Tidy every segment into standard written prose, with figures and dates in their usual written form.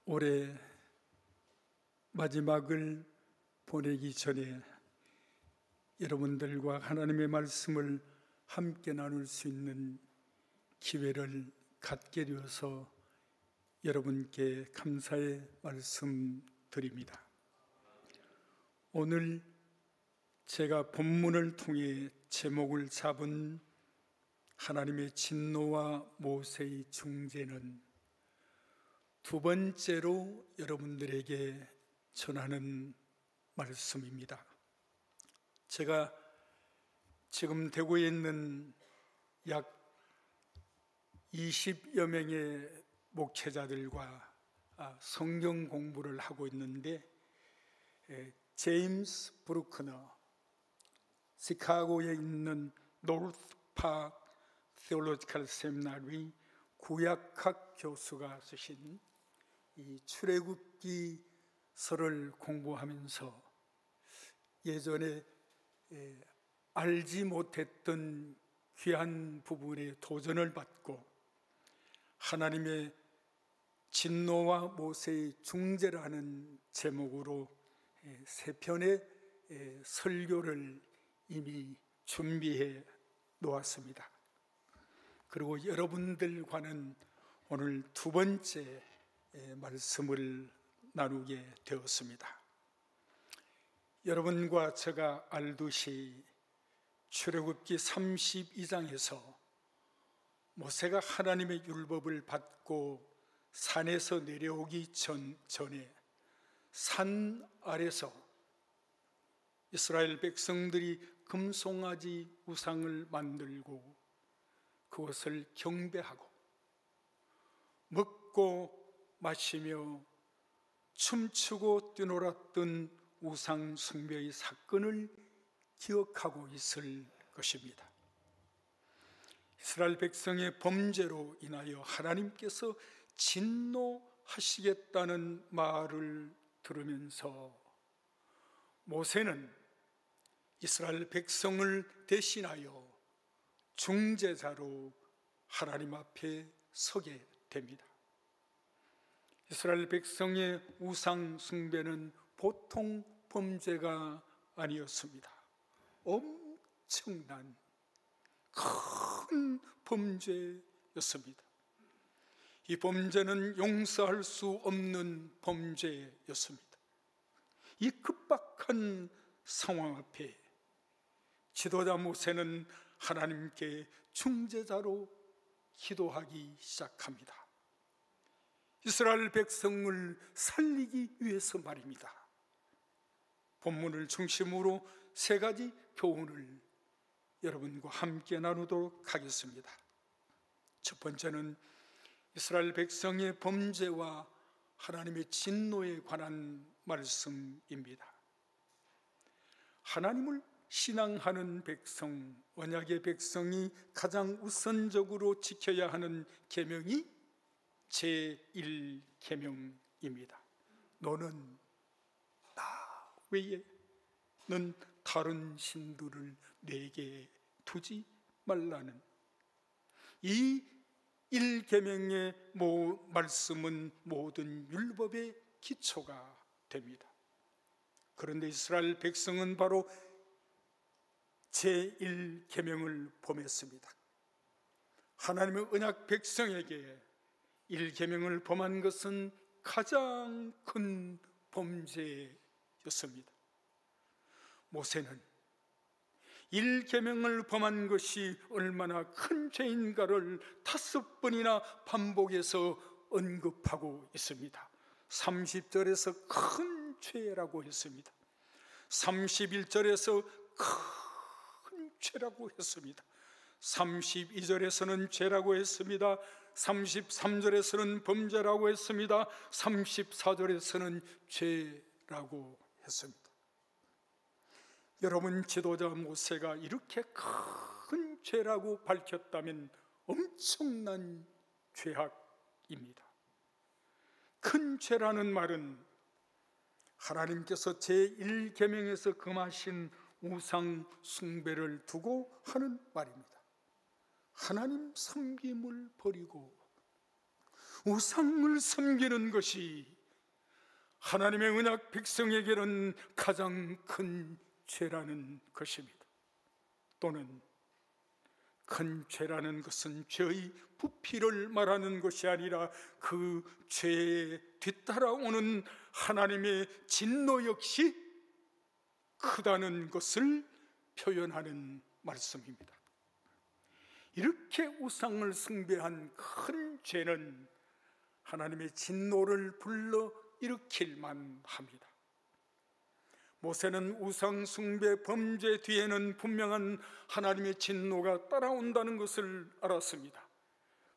올해 마지막을 보내기 전에 여러분들과 하나님의 말씀을 함께 나눌 수 있는 기회를 갖게 되어서 여러분께 감사의 말씀 드립니다. 오늘 제가 본문을 통해 제목을 잡은 하나님의 진노와 모세의 중재는 두 번째로 여러분들에게 전하는 말씀입니다. 제가 지금 대구에 있는 약 20여 명의 목회자들과 성경 공부를 하고 있는데, 제임스 브루크너, 시카고에 있는 노스 파크 테올로지컬 세미나리 구약학 교수가 쓰신 이 출애굽기서를 공부하면서 예전에 알지 못했던 귀한 부분에 도전을 받고 하나님의 진노와 모세의 중재라는 제목으로 세 편의 설교를 이미 준비해 놓았습니다. 그리고 여러분들과는 오늘 두 번째 말씀을 나누게 되었습니다. 여러분과 제가 알듯이 출애굽기 32장에서 모세가 하나님의 율법을 받고 산에서 내려오기 전에 산 아래서 이스라엘 백성들이 금송아지 우상을 만들고 그것을 경배하고 먹고 마시며 춤추고 뛰놀았던 우상 숭배의 사건을 기억하고 있을 것입니다. 이스라엘 백성의 범죄로 인하여 하나님께서 진노하시겠다는 말을 들으면서 모세는 이스라엘 백성을 대신하여 중재자로 하나님 앞에 서게 됩니다. 이스라엘 백성의 우상 숭배는 보통 범죄가 아니었습니다. 엄청난 큰 범죄였습니다. 이 범죄는 용서할 수 없는 범죄였습니다. 이 급박한 상황 앞에 지도자 모세는 하나님께 중재자로 기도하기 시작합니다. 이스라엘 백성을 살리기 위해서 말입니다. 본문을 중심으로 세 가지 교훈을 여러분과 함께 나누도록 하겠습니다. 첫 번째는 이스라엘 백성의 범죄와 하나님의 진노에 관한 말씀입니다. 하나님을 신앙하는 백성, 언약의 백성이 가장 우선적으로 지켜야 하는 계명이 제1계명입니다. 너는 나 외에 넌 다른 신들을 내게 두지 말라는 이 1계명의 말씀은 모든 율법의 기초가 됩니다. 그런데 이스라엘 백성은 바로 제1계명을 범했습니다. 하나님의 언약 백성에게 1계명을 범한 것은 가장 큰 범죄였습니다. 모세는 1계명을 범한 것이 얼마나 큰 죄인가를 5번이나 반복해서 언급하고 있습니다. 30절에서 큰 죄라고 했습니다. 31절에서 큰 죄라고 했습니다. 32절에서는 죄라고 했습니다. 33절에서는 범죄라고 했습니다. 34절에서는 죄라고 했습니다. 여러분, 지도자 모세가 이렇게 큰 죄라고 밝혔다면 엄청난 죄악입니다. 큰 죄라는 말은 하나님께서 제1계명에서 금하신 우상 숭배를 두고 하는 말입니다. 하나님 섬김을 버리고 우상을 섬기는 것이 하나님의 언약 백성에게는 가장 큰 죄라는 것입니다. 또는 큰 죄라는 것은 죄의 부피를 말하는 것이 아니라 그 죄에 뒤따라오는 하나님의 진노 역시 크다는 것을 표현하는 말씀입니다. 이렇게 우상을 숭배한 큰 죄는 하나님의 진노를 불러 일으킬만 합니다. 모세는 우상 숭배 범죄 뒤에는 분명한 하나님의 진노가 따라온다는 것을 알았습니다.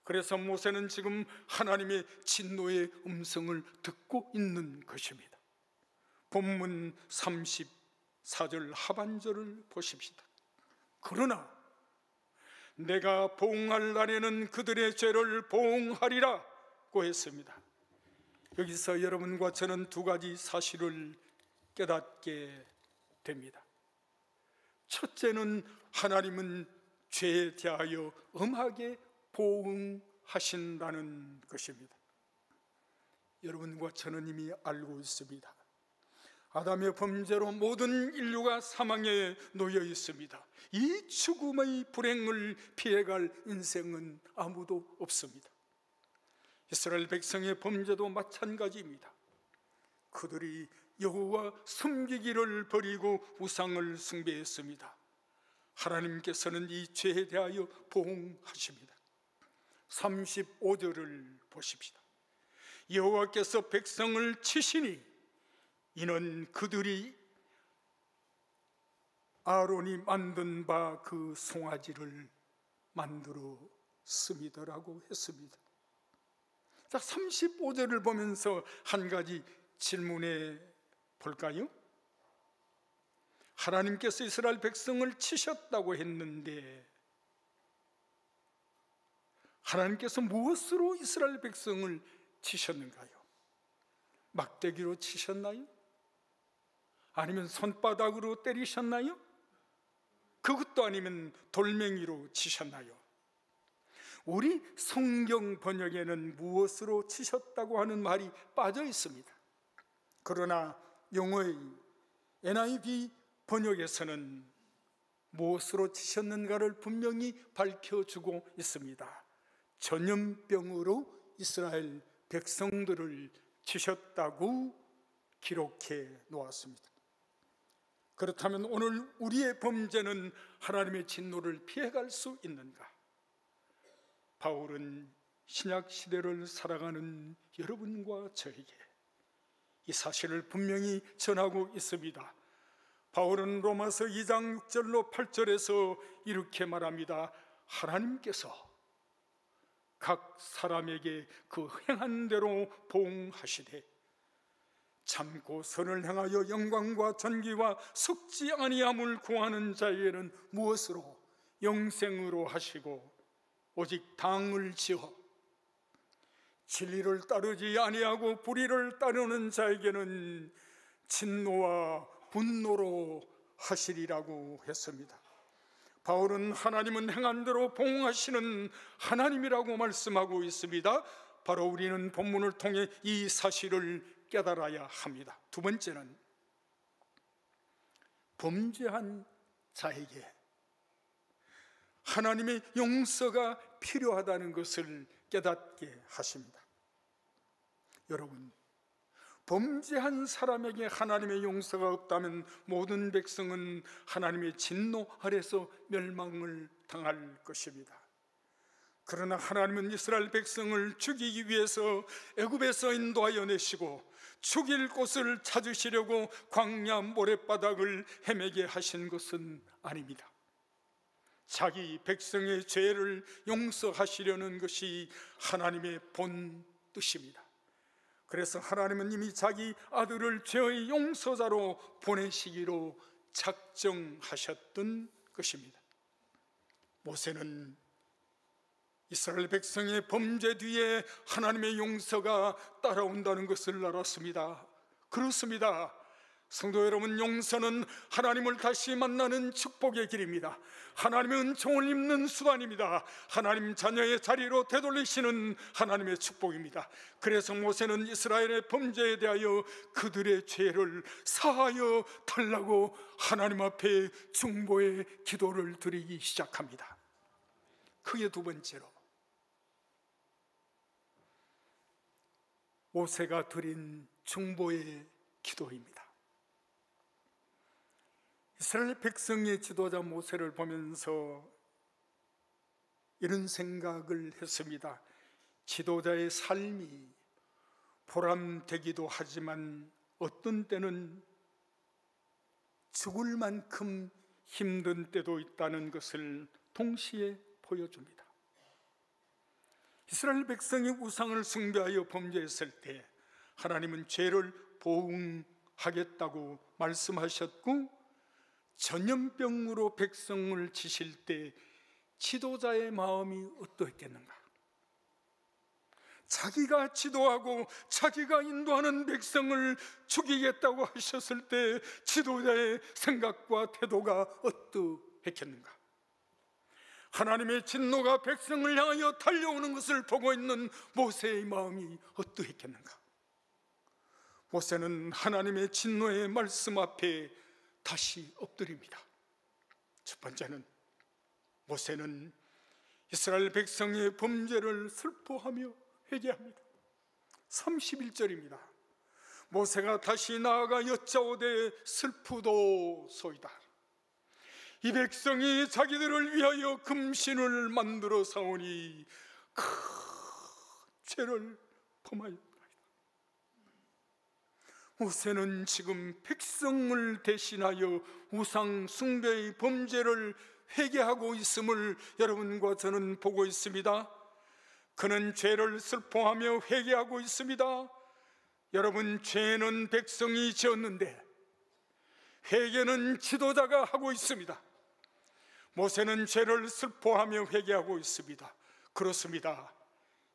그래서 모세는 지금 하나님의 진노의 음성을 듣고 있는 것입니다. 본문 34절 하반절을 보십시다. 그러나 내가 보응할 날에는 그들의 죄를 보응하리라고 했습니다. 여기서 여러분과 저는 두 가지 사실을 깨닫게 됩니다. 첫째는 하나님은 죄에 대하여 엄하게 보응하신다는 것입니다. 여러분과 저는 이미 알고 있습니다. 아담의 범죄로 모든 인류가 사망에 놓여 있습니다. 이 죽음의 불행을 피해갈 인생은 아무도 없습니다. 이스라엘 백성의 범죄도 마찬가지입니다. 그들이 여호와 섬기기를 버리고 우상을 숭배했습니다. 하나님께서는 이 죄에 대하여 보응하십니다. 35절을 보십시다. 여호와께서 백성을 치시니 이는 그들이 아론이 만든 바 그 송아지를 만들어 씀이더라고 했습니다. 자, 35절을 보면서 한 가지 질문해 볼까요? 하나님께서 이스라엘 백성을 치셨다고 했는데 하나님께서 무엇으로 이스라엘 백성을 치셨는가요? 막대기로 치셨나요? 아니면 손바닥으로 때리셨나요? 그것도 아니면 돌멩이로 치셨나요? 우리 성경 번역에는 무엇으로 치셨다고 하는 말이 빠져 있습니다. 그러나 영어의 NIV 번역에서는 무엇으로 치셨는가를 분명히 밝혀주고 있습니다. 전염병으로 이스라엘 백성들을 치셨다고 기록해 놓았습니다. 그렇다면 오늘 우리의 범죄는 하나님의 진노를 피해갈 수 있는가? 바울은 신약 시대를 살아가는 여러분과 저에게 이 사실을 분명히 전하고 있습니다. 바울은 로마서 2장 6절로 8절에서 이렇게 말합니다. 하나님께서 각 사람에게 그 행한 대로 보응하시되 참고 선을 행하여 영광과 존귀와 속지 아니함을 구하는 자에게는 무엇으로? 영생으로 하시고 오직 당을 지어 진리를 따르지 아니하고 불의를 따르는 자에게는 진노와 분노로 하시리라고 했습니다. 바울은 하나님은 행한 대로 보응하시는 하나님이라고 말씀하고 있습니다. 바로 우리는 본문을 통해 이 사실을 깨달아야 합니다. 두 번째는 범죄한 자에게 하나님의 용서가 필요하다는 것을 깨닫게 하십니다. 여러분, 범죄한 사람에게 하나님의 용서가 없다면 모든 백성은 하나님의 진노 아래서 멸망을 당할 것입니다. 그러나 하나님은 이스라엘 백성을 죽이기 위해서 애굽에서 인도하여 내시고 죽일 곳을 찾으시려고 광야 모래바닥을 헤매게 하신 것은 아닙니다. 자기 백성의 죄를 용서하시려는 것이 하나님의 본 뜻입니다. 그래서 하나님은 이미 자기 아들을 죄의 용서자로 보내시기로 작정하셨던 것입니다. 모세는 이스라엘 백성의 범죄 뒤에 하나님의 용서가 따라온다는 것을 알았습니다. 그렇습니다. 성도 여러분, 용서는 하나님을 다시 만나는 축복의 길입니다. 하나님의 은총을 입는 수단입니다. 하나님 자녀의 자리로 되돌리시는 하나님의 축복입니다. 그래서 모세는 이스라엘의 범죄에 대하여 그들의 죄를 사하여 달라고 하나님 앞에 중보의 기도를 드리기 시작합니다. 그게 두 번째로 모세가 드린 중보의 기도입니다. 이스라엘 백성의 지도자 모세를 보면서 이런 생각을 했습니다. 지도자의 삶이 보람되기도 하지만 어떤 때는 죽을 만큼 힘든 때도 있다는 것을 동시에 보여줍니다. 이스라엘 백성이 우상을 숭배하여 범죄했을 때 하나님은 죄를 보응하겠다고 말씀하셨고, 전염병으로 백성을 치실 때 지도자의 마음이 어떠했겠는가? 자기가 지도하고 자기가 인도하는 백성을 죽이겠다고 하셨을 때 지도자의 생각과 태도가 어떠했겠는가? 하나님의 진노가 백성을 향하여 달려오는 것을 보고 있는 모세의 마음이 어떠했겠는가? 모세는 하나님의 진노의 말씀 앞에 다시 엎드립니다. 첫 번째는 모세는 이스라엘 백성의 범죄를 슬퍼하며 회개합니다. 31절입니다. 모세가 다시 나아가 여짜오되 슬프도소이다. 이 백성이 자기들을 위하여 금신을 만들어 사오니 큰 죄를 범하였다. 모세는 지금 백성을 대신하여 우상 숭배의 범죄를 회개하고 있음을 여러분과 저는 보고 있습니다. 그는 죄를 슬퍼하며 회개하고 있습니다. 여러분, 죄는 백성이 지었는데 회개는 지도자가 하고 있습니다. 모세는 죄를 슬퍼하며 회개하고 있습니다. 그렇습니다.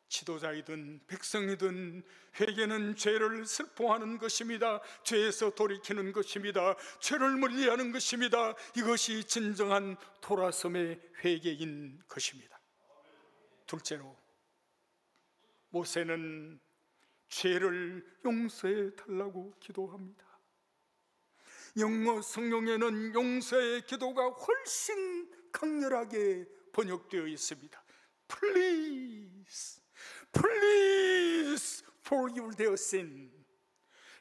지도자이든 백성이든 회개는 죄를 슬퍼하는 것입니다. 죄에서 돌이키는 것입니다. 죄를 멀리하는 것입니다. 이것이 진정한 돌아섬의 회개인 것입니다. 둘째로, 모세는 죄를 용서해 달라고 기도합니다. 영어 성경에는 용서의 기도가 훨씬 강렬하게 번역되어 있습니다. Please, please forgive their sin.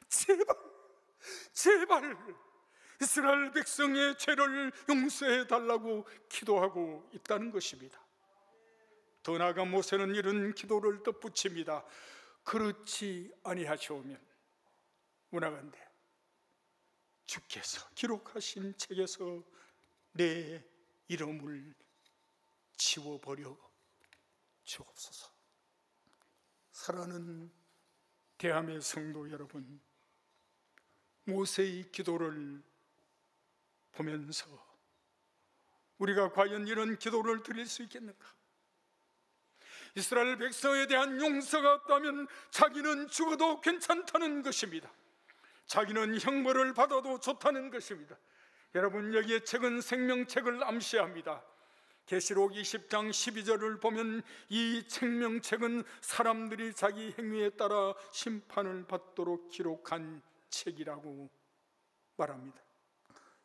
제발, 제발 이스라엘 백성의 죄를 용서해 달라고 기도하고 있다는 것입니다. 더 나아가 모세는 이런 기도를 덧붙입니다. 그렇지 아니하시오면 문하건대 주께서 기록하신 책에서 내 이름을 지워버려 주옵소서. 사랑하는 대함의 성도 여러분, 모세의 기도를 보면서 우리가 과연 이런 기도를 드릴 수 있겠는가? 이스라엘 백성에 대한 용서가 없다면 자기는 죽어도 괜찮다는 것입니다. 자기는 형벌을 받아도 좋다는 것입니다. 여러분, 여기에 책은 생명책을 암시합니다. 계시록 20장 12절을 보면 이 생명책은 사람들이 자기 행위에 따라 심판을 받도록 기록한 책이라고 말합니다.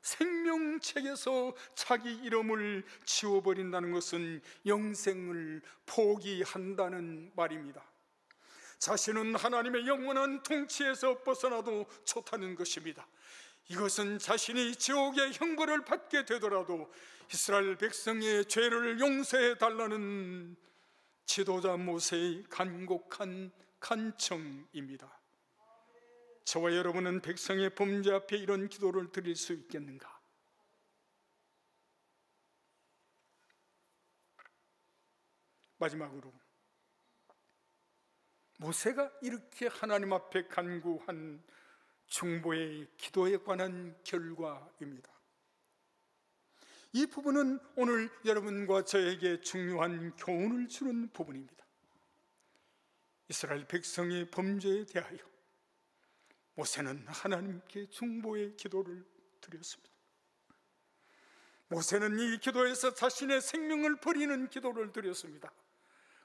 생명책에서 자기 이름을 지워버린다는 것은 영생을 포기한다는 말입니다. 자신은 하나님의 영원한 통치에서 벗어나도 좋다는 것입니다. 이것은 자신이 지옥의 형벌을 받게 되더라도 이스라엘 백성의 죄를 용서해 달라는 지도자 모세의 간곡한 간청입니다. 저와 여러분은 백성의 범죄 앞에 이런 기도를 드릴 수 있겠는가? 마지막으로, 모세가 이렇게 하나님 앞에 간구한 중보의 기도에 관한 결과입니다. 이 부분은 오늘 여러분과 저에게 중요한 교훈을 주는 부분입니다. 이스라엘 백성의 범죄에 대하여 모세는 하나님께 중보의 기도를 드렸습니다. 모세는 이 기도에서 자신의 생명을 버리는 기도를 드렸습니다.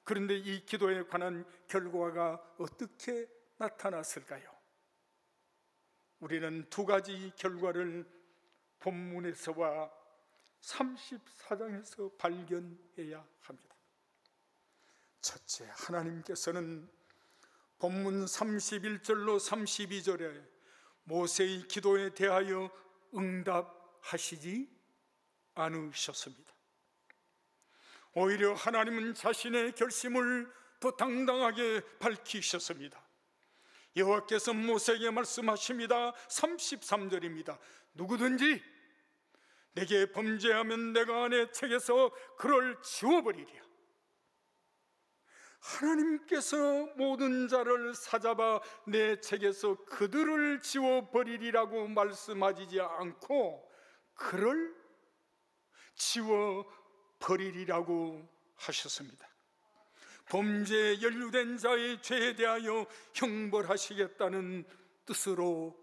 그런데 이 기도에 관한 결과가 어떻게 나타났을까요? 우리는 두 가지 결과를 본문에서와 34장에서 발견해야 합니다. 첫째, 하나님께서는 본문 31절로 32절에 모세의 기도에 대하여 응답하시지 않으셨습니다. 오히려 하나님은 자신의 결심을 더 당당하게 밝히셨습니다. 여호와께서 모세에게 말씀하십니다. 33절입니다. 누구든지 내게 범죄하면 내가 내 책에서 그를 지워버리리라. 하나님께서 모든 자를 사잡아 내 책에서 그들을 지워버리리라고 말씀하지 않고 그를 지워버리리라고 하셨습니다. 범죄에 연루된 자의 죄에 대하여 형벌하시겠다는 뜻으로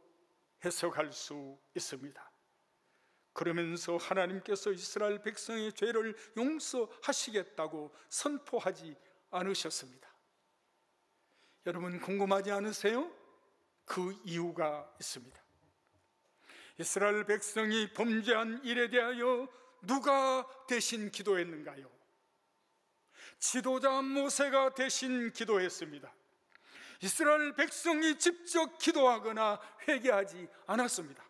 해석할 수 있습니다. 그러면서 하나님께서 이스라엘 백성의 죄를 용서하시겠다고 선포하지 않으셨습니다. 여러분 궁금하지 않으세요? 그 이유가 있습니다. 이스라엘 백성이 범죄한 일에 대하여 누가 대신 기도했는가요? 지도자 모세가 대신 기도했습니다. 이스라엘 백성이 직접 기도하거나 회개하지 않았습니다.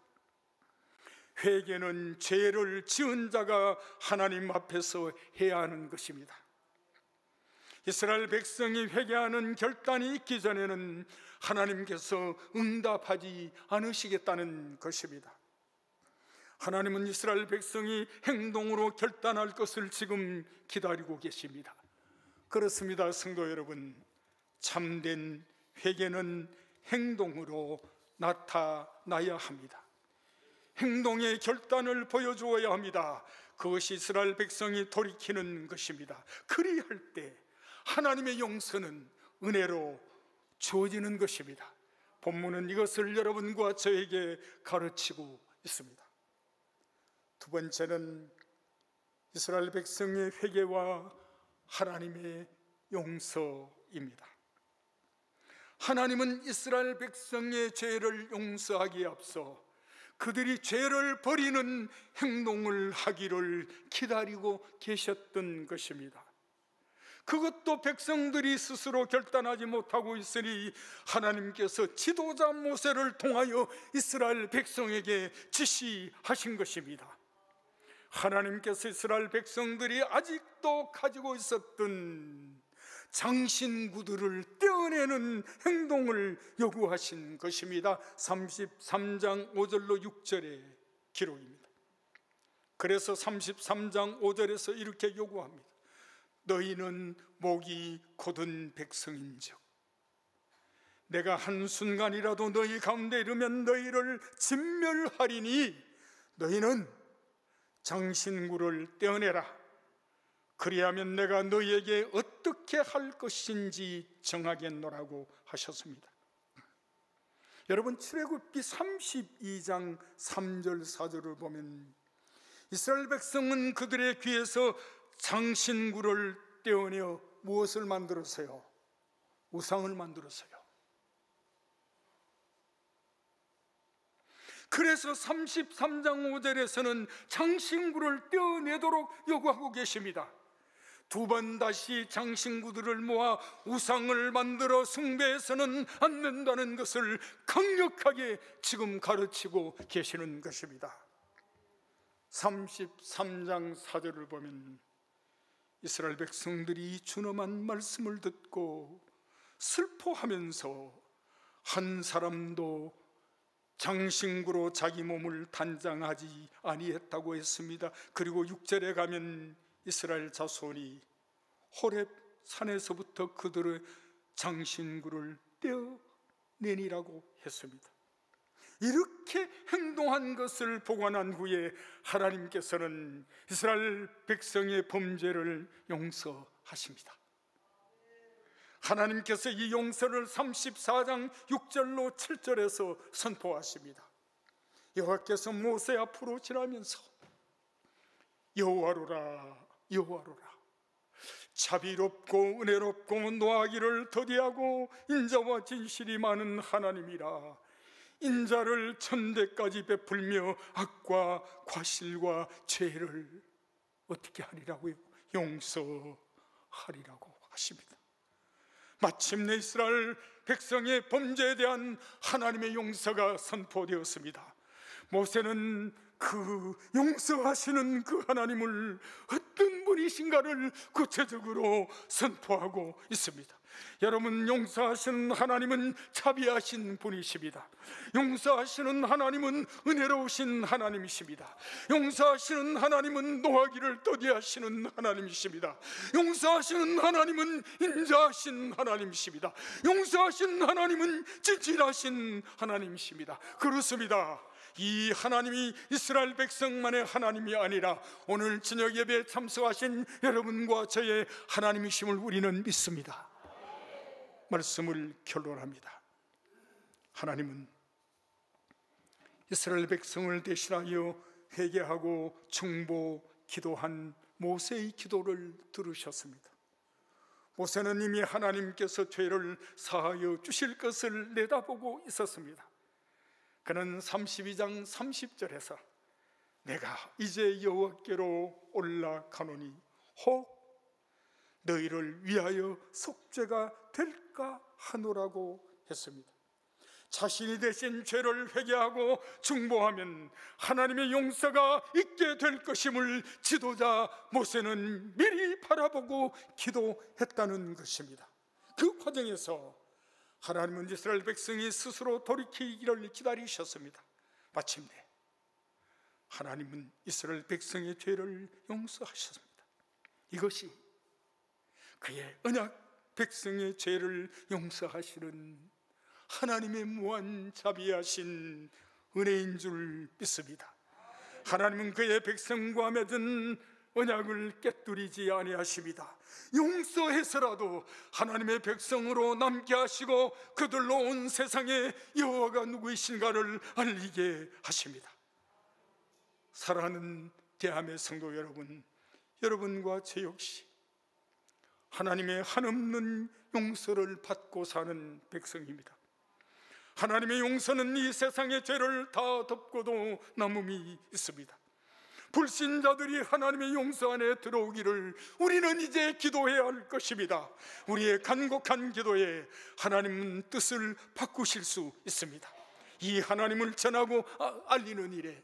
회개는 죄를 지은 자가 하나님 앞에서 해야 하는 것입니다. 이스라엘 백성이 회개하는 결단이 있기 전에는 하나님께서 응답하지 않으시겠다는 것입니다. 하나님은 이스라엘 백성이 행동으로 결단할 것을 지금 기다리고 계십니다. 그렇습니다, 성도 여러분. 참된 회개는 행동으로 나타나야 합니다. 행동의 결단을 보여주어야 합니다. 그것이 이스라엘 백성이 돌이키는 것입니다. 그리할 때 하나님의 용서는 은혜로 주어지는 것입니다. 본문은 이것을 여러분과 저에게 가르치고 있습니다. 두 번째는 이스라엘 백성의 회개와 하나님의 용서입니다. 하나님은 이스라엘 백성의 죄를 용서하기에 앞서 그들이 죄를 버리는 행동을 하기를 기다리고 계셨던 것입니다. 그것도 백성들이 스스로 결단하지 못하고 있으니 하나님께서 지도자 모세를 통하여 이스라엘 백성에게 지시하신 것입니다. 하나님께서 이스라엘 백성들이 아직도 가지고 있었던 장신구들을 떼어내는 행동을 요구하신 것입니다. 33장 5절로 6절의 기록입니다. 그래서 33장 5절에서 이렇게 요구합니다. 너희는 목이 곧은 백성인즉 내가 한순간이라도 너희 가운데 이르면 너희를 진멸하리니 너희는 장신구를 떼어내라. 그리하면 내가 너희에게 어떻게 할 것인지 정하겠노라고 하셨습니다. 여러분 출애굽기 32장 3절 4절을 보면 이스라엘 백성은 그들의 귀에서 장신구를 떼어내어 무엇을 만들었어요? 우상을 만들었어요. 그래서 33장 5절에서는 장신구를 떼어내도록 요구하고 계십니다. 두 번 다시 장신구들을 모아 우상을 만들어 숭배해서는 안 된다는 것을 강력하게 지금 가르치고 계시는 것입니다. 33장 4절을 보면 이스라엘 백성들이 준엄한 말씀을 듣고 슬퍼하면서 한 사람도 장신구로 자기 몸을 단장하지 아니했다고 했습니다. 그리고 6절에 가면 이스라엘 자손이 호렙 산에서부터 그들의 장신구를 떼어내니라고 했습니다. 이렇게 행동한 것을 보고 난 후에 하나님께서는 이스라엘 백성의 범죄를 용서하십니다. 하나님께서 이 용서를 34장 6절로 7절에서 선포하십니다. 여호와께서 모세 앞으로 지나면서 여호와로라 여호와로라, 자비롭고 은혜롭고 노하기를 더디하고 인자와 진실이 많은 하나님이라. 인자를 천대까지 베풀며 악과 과실과 죄를 어떻게 하리라고요? 용서하리라고 하십니다. 마침내 이스라엘 백성의 범죄에 대한 하나님의 용서가 선포되었습니다. 모세는 그 용서하시는 그 하나님을 어떤 분이신가를 구체적으로 선포하고 있습니다. 여러분, 용서하시는 하나님은 자비하신 분이십니다. 용서하시는 하나님은 은혜로우신 하나님이십니다. 용서하시는 하나님은 노하기를 더디하시는 하나님이십니다. 용서하시는 하나님은 인자하신 하나님이십니다. 용서하시는 하나님은 진실하신 하나님이십니다. 그렇습니다. 이 하나님이 이스라엘 백성만의 하나님이 아니라 오늘 저녁 예배에 참석하신 여러분과 저의 하나님이심을 우리는 믿습니다. 말씀을 결론합니다. 하나님은 이스라엘 백성을 대신하여 회개하고 중보 기도한 모세의 기도를 들으셨습니다. 모세는 이미 하나님께서 죄를 사하여 주실 것을 내다보고 있었습니다. 그는 32장 30절에서 내가 이제 여호와께로 올라가노니 혹 너희를 위하여 속죄가 될까 하노라고 했습니다. 자신이 대신 죄를 회개하고 중보하면 하나님의 용서가 있게 될 것임을 지도자 모세는 미리 바라보고 기도했다는 것입니다. 그 과정에서 하나님은 이스라엘 백성이 스스로 돌이키기를 기다리셨습니다. 마침내 하나님은 이스라엘 백성의 죄를 용서하셨습니다. 이것이 그의 언약 백성의 죄를 용서하시는 하나님의 무한 자비하신 은혜인 줄 믿습니다. 하나님은 그의 백성과 맺은 언약을 깨뜨리지 아니하십니다. 용서해서라도 하나님의 백성으로 남게 하시고 그들로 온 세상에 여호와가 누구이신가를 알리게 하십니다. 사랑하는 대함의 성도 여러분, 여러분과 저 역시 하나님의 한없는 용서를 받고 사는 백성입니다. 하나님의 용서는 이 세상의 죄를 다 덮고도 남음이 있습니다. 불신자들이 하나님의 용서 안에 들어오기를 우리는 이제 기도해야 할 것입니다. 우리의 간곡한 기도에 하나님은 뜻을 바꾸실 수 있습니다. 이 하나님을 전하고 알리는 일에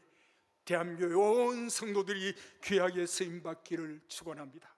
대한민국의 온 성도들이 귀하게 쓰임받기를 축원합니다.